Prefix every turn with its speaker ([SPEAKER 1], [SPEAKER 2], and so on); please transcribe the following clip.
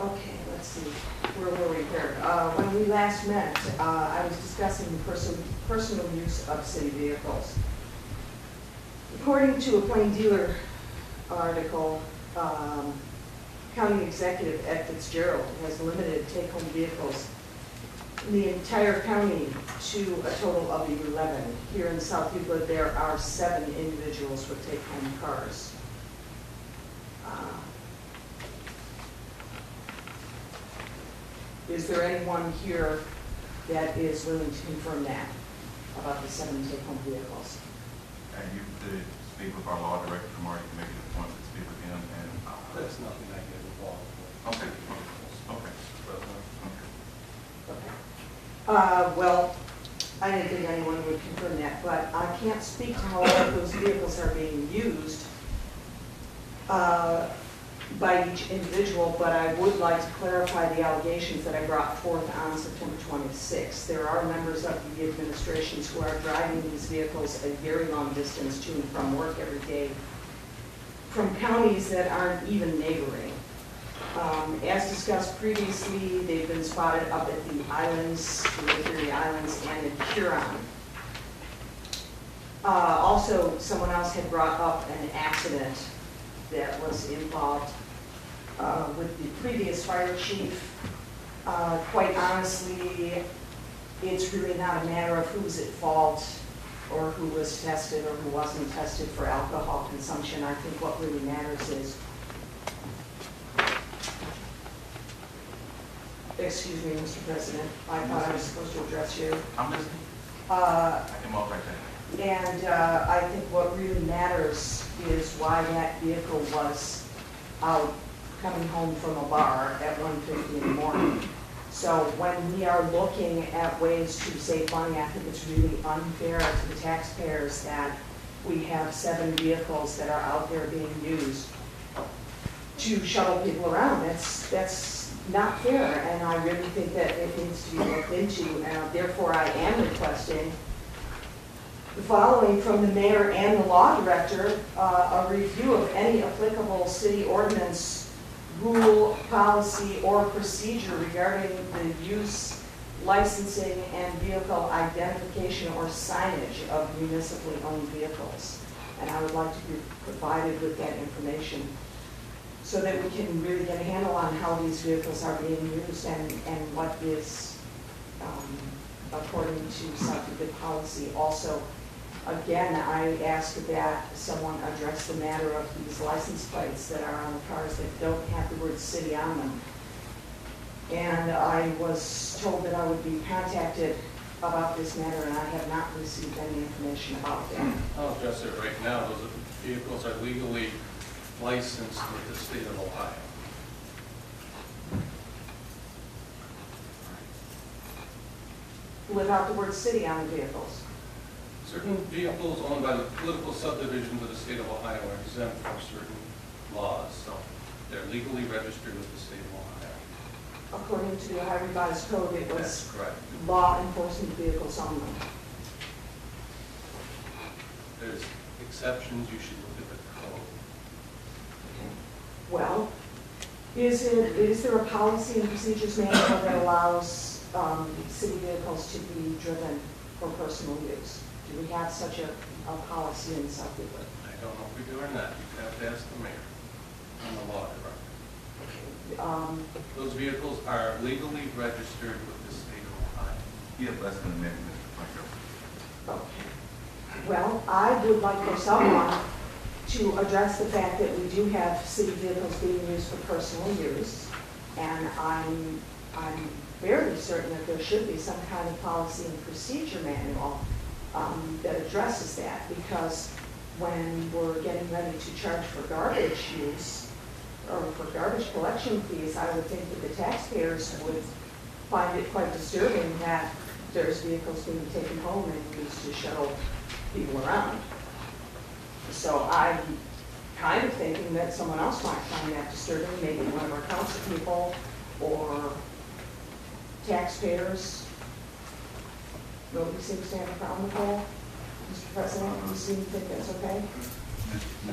[SPEAKER 1] Okay, let's see, where were we here? When we last met, I was discussing personal use of city vehicles. According to a Plain Dealer article, County Executive Ed Fitzgerald has limited take-home vehicles in the entire county to a total of 11. Here in South Euclid, there are 7 individuals with take-home cars. Is there anyone here that is willing to confirm that about the 7 take-home vehicles?
[SPEAKER 2] And you could speak with our law director tomorrow, you can make an appointment to speak with him, and
[SPEAKER 3] That's nothing I get involved with.
[SPEAKER 2] okay,
[SPEAKER 1] Well, I didn't think anyone would confirm that, but I can't speak to how all of those vehicles are being used by each individual, but I would like to clarify the allegations that I brought forth on September 26th. There are members of the administrations who are driving these vehicles a very long distance to and from work every day from counties that aren't even neighboring. As discussed previously, they've been spotted up at the islands, the Lake Erie Islands, and in Huron. Also, someone else had brought up an accident that was involved with the previous fire chief. Quite honestly, it's really not a matter of who's at fault or who was tested or who wasn't tested for alcohol consumption. I think what really matters is, excuse me, Mr. President, I thought I was supposed to address you.
[SPEAKER 2] I'm listening.
[SPEAKER 1] Uh,
[SPEAKER 2] I can walk right there.
[SPEAKER 1] And I think what really matters is why that vehicle was out coming home from a bar at 1:50 in the morning. So when we are looking at ways to save money, I think it's really unfair to the taxpayers that we have 7 vehicles that are out there being used to shuttle people around. That's not fair, and I really think that it needs to be looked into. Therefore, I am requesting the following from the mayor and the law director: a review of any applicable city ordinance, rule, policy, or procedure regarding the use, licensing, and vehicle identification or signage of municipally owned vehicles. And I would like to be provided with that information so that we can really get a handle on how these vehicles are being used and what is, according to South Euclid policy. Also, again, I ask that someone address the matter of these license plates that are on the cars that don't have the word city on them. And I was told that I would be contacted about this matter, and I have not received any information about that.
[SPEAKER 3] I'll address it right now. Those vehicles are legally licensed with the state of Ohio.
[SPEAKER 1] Without the word city on the vehicles.
[SPEAKER 3] Certain vehicles owned by the political subdivisions of the state of Ohio are exempt from certain laws, so they're legally registered with the state of Ohio.
[SPEAKER 1] According to the Ohio Revised Code, it was
[SPEAKER 3] That's correct.
[SPEAKER 1] law enforcement vehicles only.
[SPEAKER 3] There's exceptions. You should look at the code.
[SPEAKER 1] Well, is there a policy and procedures manual that allows city vehicles to be driven for personal use? Do we have such a policy in South Euclid?
[SPEAKER 3] I don't know if we do or not. You have to ask the mayor and the law director. Those vehicles are legally registered with the state of Ohio.
[SPEAKER 2] You have less than a minute, Mr. Franco.
[SPEAKER 1] Okay. Well, I would like for someone to address the fact that we do have city vehicles being used for personal use, and I'm fairly certain that there should be some kind of policy and procedure manual that addresses that, because when we're getting ready to charge for garbage use or for garbage collection fees, I would think that the taxpayers would find it quite disturbing that there's vehicles being taken home and used to shuttle people around. So I'm kind of thinking that someone else might find that disturbing, maybe one of our council people or taxpayers. Nobody seems to have a problem with that. Mr. President, you seem to think that's okay?
[SPEAKER 2] Mr.